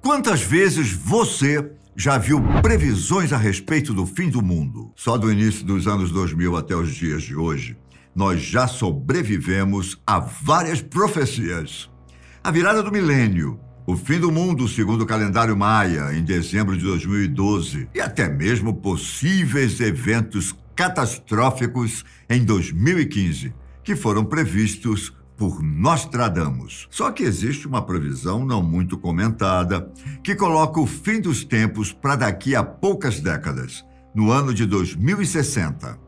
Quantas vezes você já viu previsões a respeito do fim do mundo? Só do início dos anos 2000 até os dias de hoje, nós já sobrevivemos a várias profecias. A virada do milênio, o fim do mundo segundo o calendário maia, em dezembro de 2012, e até mesmo possíveis eventos catastróficos em 2015, que foram previstos por Nostradamus. Só que existe uma previsão não muito comentada que coloca o fim dos tempos para daqui a poucas décadas, no ano de 2060.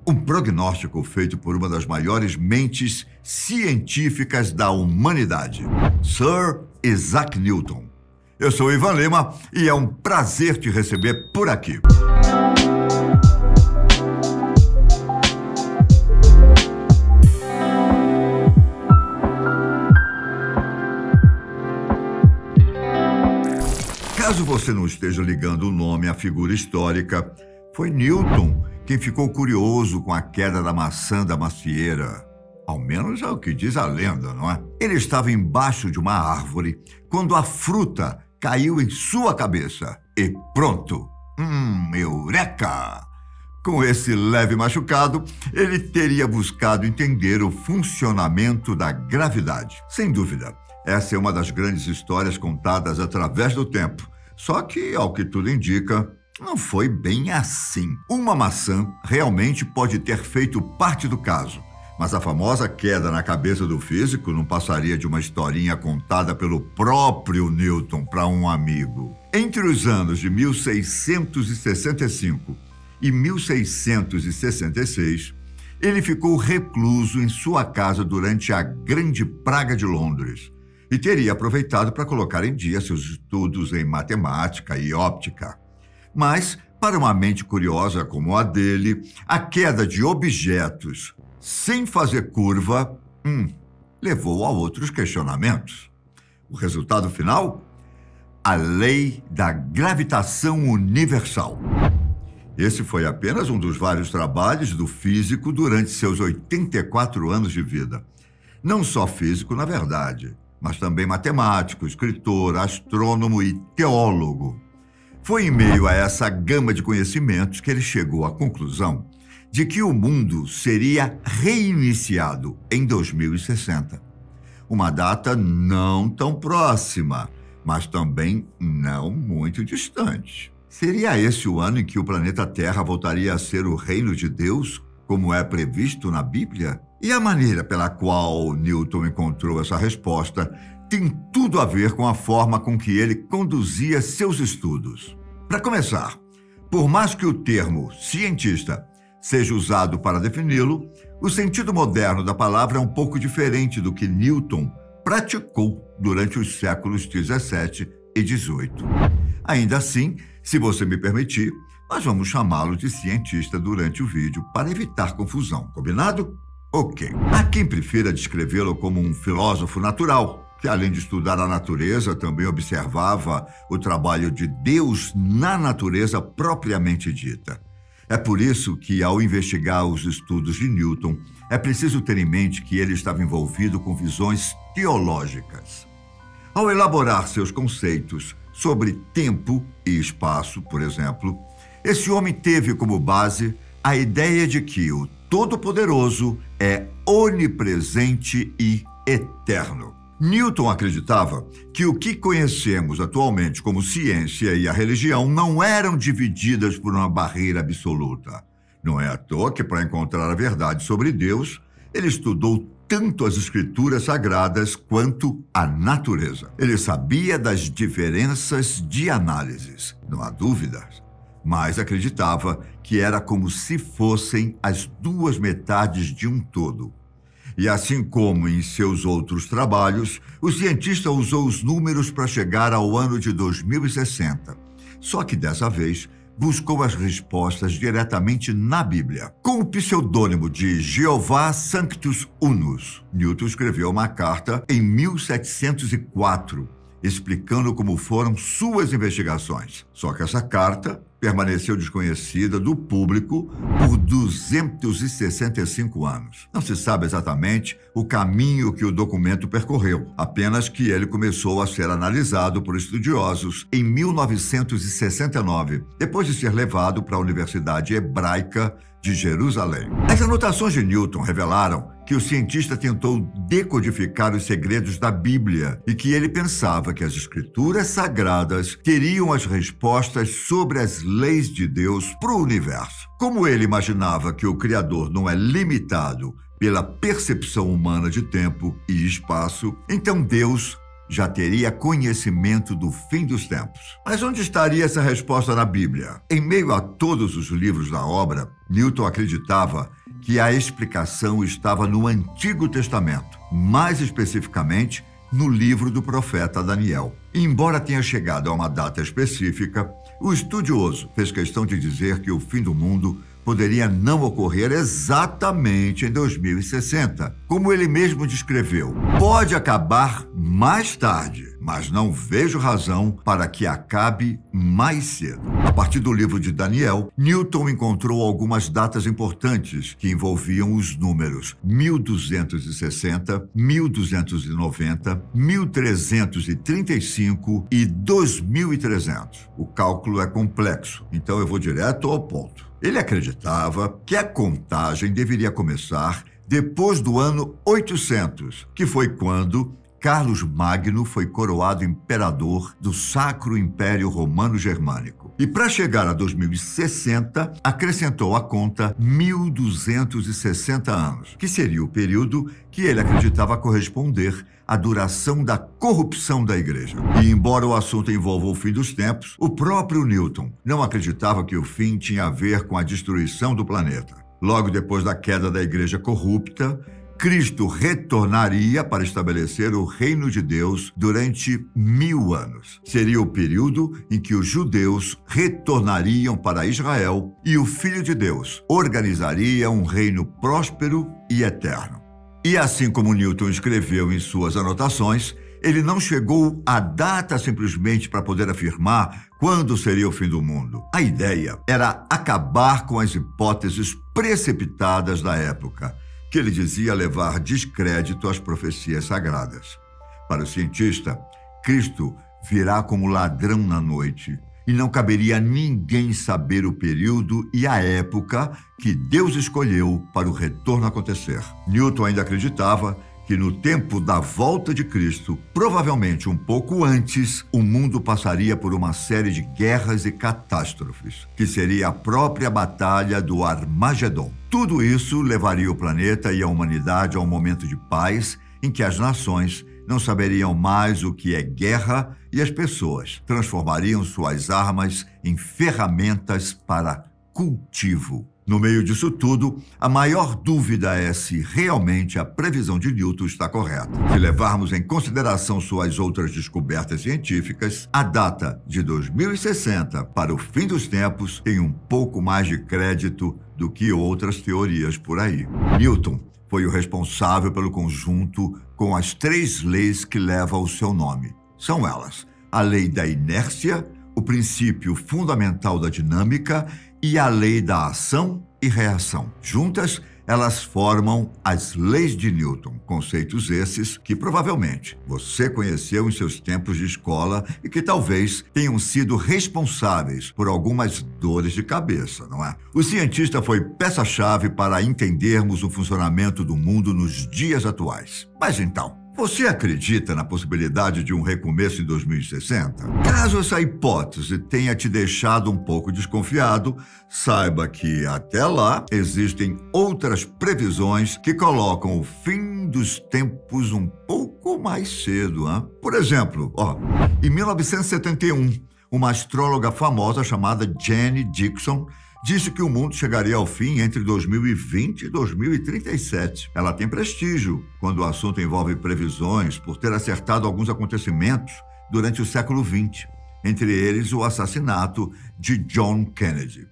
Um prognóstico feito por uma das maiores mentes científicas da humanidade, Sir Isaac Newton. Eu sou Ivan Lima e é um prazer te receber por aqui. Caso você não esteja ligando o nome à figura histórica, foi Newton quem ficou curioso com a queda da maçã da macieira. Ao menos é o que diz a lenda, não é? Ele estava embaixo de uma árvore quando a fruta caiu em sua cabeça. E pronto! Eureka! Com esse leve machucado, ele teria buscado entender o funcionamento da gravidade. Sem dúvida, essa é uma das grandes histórias contadas através do tempo. Só que, ao que tudo indica, não foi bem assim. Uma maçã realmente pode ter feito parte do caso, mas a famosa queda na cabeça do físico não passaria de uma historinha contada pelo próprio Newton para um amigo. Entre os anos de 1665 e 1666, ele ficou recluso em sua casa durante a Grande Praga de Londres e teria aproveitado para colocar em dia seus estudos em matemática e óptica. Mas, para uma mente curiosa como a dele, a queda de objetos sem fazer curva levou a outros questionamentos. O resultado final? A lei da gravitação universal. Esse foi apenas um dos vários trabalhos do físico durante seus 84 anos de vida. Não só físico, na verdade, mas também matemático, escritor, astrônomo e teólogo. Foi em meio a essa gama de conhecimentos que ele chegou à conclusão de que o mundo seria reiniciado em 2060. Uma data não tão próxima, mas também não muito distante. Seria esse o ano em que o planeta Terra voltaria a ser o reino de Deus, como é previsto na Bíblia? E a maneira pela qual Newton encontrou essa resposta tem tudo a ver com a forma com que ele conduzia seus estudos. Para começar, por mais que o termo cientista seja usado para defini-lo, o sentido moderno da palavra é um pouco diferente do que Newton praticou durante os séculos 17 e 18. Ainda assim, se você me permitir, nós vamos chamá-lo de cientista durante o vídeo para evitar confusão, combinado? Ok. Há quem prefira descrevê-lo como um filósofo natural, que além de estudar a natureza, também observava o trabalho de Deus na natureza propriamente dita. É por isso que, ao investigar os estudos de Newton, é preciso ter em mente que ele estava envolvido com visões teológicas. Ao elaborar seus conceitos sobre tempo e espaço, por exemplo, esse homem teve como base a ideia de que o Todo-Poderoso é onipresente e eterno. Newton acreditava que o que conhecemos atualmente como ciência e a religião não eram divididas por uma barreira absoluta. Não é à toa que, para encontrar a verdade sobre Deus, ele estudou tanto as escrituras sagradas quanto a natureza. Ele sabia das diferenças de análises, não há dúvidas, mas acreditava que era como se fossem as duas metades de um todo. E assim como em seus outros trabalhos, o cientista usou os números para chegar ao ano de 2060. Só que dessa vez, buscou as respostas diretamente na Bíblia. Com o pseudônimo de Jeová Sanctus Unus, Newton escreveu uma carta em 1704, explicando como foram suas investigações. Só que essa carta permaneceu desconhecida do público por 265 anos. Não se sabe exatamente o caminho que o documento percorreu, apenas que ele começou a ser analisado por estudiosos em 1969, depois de ser levado para a Universidade Hebraica de Jerusalém. As anotações de Newton revelaram que o cientista tentou decodificar os segredos da Bíblia e que ele pensava que as escrituras sagradas teriam as respostas sobre as leis de Deus para o universo. Como ele imaginava que o Criador não é limitado pela percepção humana de tempo e espaço, então Deus já teria conhecimento do fim dos tempos. Mas onde estaria essa resposta na Bíblia? Em meio a todos os livros da obra, Newton acreditava que a explicação estava no Antigo Testamento, mais especificamente no livro do profeta Daniel. E embora tenha chegado a uma data específica, o estudioso fez questão de dizer que o fim do mundo poderia não ocorrer exatamente em 2060. Como ele mesmo descreveu, pode acabar mais tarde, mas não vejo razão para que acabe mais cedo. A partir do livro de Daniel, Newton encontrou algumas datas importantes que envolviam os números 1260, 1290, 1335 e 2300. O cálculo é complexo, então eu vou direto ao ponto. Ele acreditava que a contagem deveria começar depois do ano 800, que foi quando Carlos Magno foi coroado imperador do Sacro Império Romano Germânico. E para chegar a 2060, acrescentou à conta 1260 anos, que seria o período que ele acreditava corresponder à duração da corrupção da igreja. E embora o assunto envolva o fim dos tempos, o próprio Newton não acreditava que o fim tinha a ver com a destruição do planeta. Logo depois da queda da igreja corrupta, Cristo retornaria para estabelecer o reino de Deus durante 1000 anos. Seria o período em que os judeus retornariam para Israel e o Filho de Deus organizaria um reino próspero e eterno. E assim como Newton escreveu em suas anotações, ele não chegou à data simplesmente para poder afirmar quando seria o fim do mundo. A ideia era acabar com as hipóteses precipitadas da época, que ele dizia levar descrédito às profecias sagradas. Para o cientista, Cristo virá como ladrão na noite e não caberia a ninguém saber o período e a época que Deus escolheu para o retorno acontecer. Newton ainda acreditava que no tempo da volta de Cristo, provavelmente um pouco antes, o mundo passaria por uma série de guerras e catástrofes, que seria a própria batalha do Armagedon. Tudo isso levaria o planeta e a humanidade a um momento de paz em que as nações não saberiam mais o que é guerra e as pessoas transformariam suas armas em ferramentas para cultivo. No meio disso tudo, a maior dúvida é se realmente a previsão de Newton está correta. Se levarmos em consideração suas outras descobertas científicas, a data de 2060 para o fim dos tempos tem um pouco mais de crédito do que outras teorias por aí. Newton foi o responsável pelo conjunto com as 3 leis que levam o seu nome. São elas: a lei da inércia, o princípio fundamental da dinâmica e a lei da ação e reação. Juntas, elas formam as leis de Newton, conceitos esses que provavelmente você conheceu em seus tempos de escola e que talvez tenham sido responsáveis por algumas dores de cabeça, não é? O cientista foi peça-chave para entendermos o funcionamento do mundo nos dias atuais. Mas então, você acredita na possibilidade de um recomeço em 2060? Caso essa hipótese tenha te deixado um pouco desconfiado, saiba que até lá existem outras previsões que colocam o fim dos tempos um pouco mais cedo. Hein? Por exemplo, em 1971, uma astróloga famosa chamada Jenny Dixon disse que o mundo chegaria ao fim entre 2020 e 2037. Ela tem prestígio quando o assunto envolve previsões por ter acertado alguns acontecimentos durante o século XX, entre eles o assassinato de John Kennedy.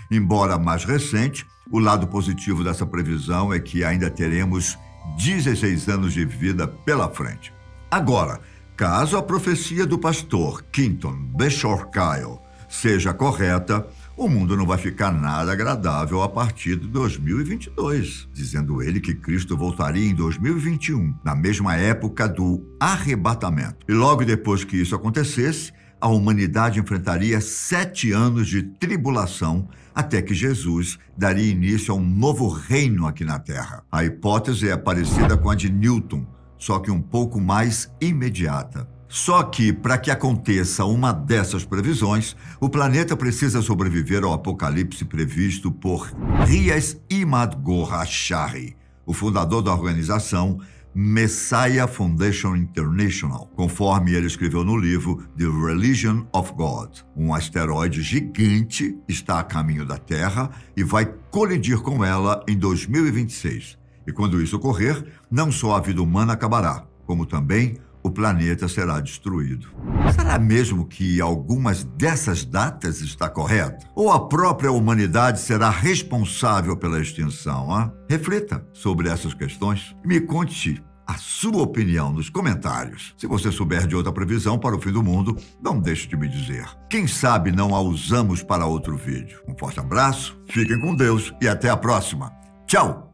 Embora mais recente, o lado positivo dessa previsão é que ainda teremos 16 anos de vida pela frente. Agora, caso a profecia do pastor Quinton Beshore Kyle seja correta, o mundo não vai ficar nada agradável a partir de 2022, dizendo ele que Cristo voltaria em 2021, na mesma época do arrebatamento. E logo depois que isso acontecesse, a humanidade enfrentaria 7 anos de tribulação até que Jesus daria início a um novo reino aqui na Terra. A hipótese é parecida com a de Newton, só que um pouco mais imediata. Só que, para que aconteça uma dessas previsões, o planeta precisa sobreviver ao apocalipse previsto por Rias Imad Gohashari, o fundador da organização Messiah Foundation International, conforme ele escreveu no livro The Religion of God. Um asteroide gigante está a caminho da Terra e vai colidir com ela em 2026. E quando isso ocorrer, não só a vida humana acabará, como também o planeta será destruído. Será mesmo que algumas dessas datas está correta? Ou a própria humanidade será responsável pela extinção? Hein? Reflita sobre essas questões e me conte a sua opinião nos comentários. Se você souber de outra previsão para o fim do mundo, não deixe de me dizer. Quem sabe não a usamos para outro vídeo. Um forte abraço, fiquem com Deus e até a próxima. Tchau!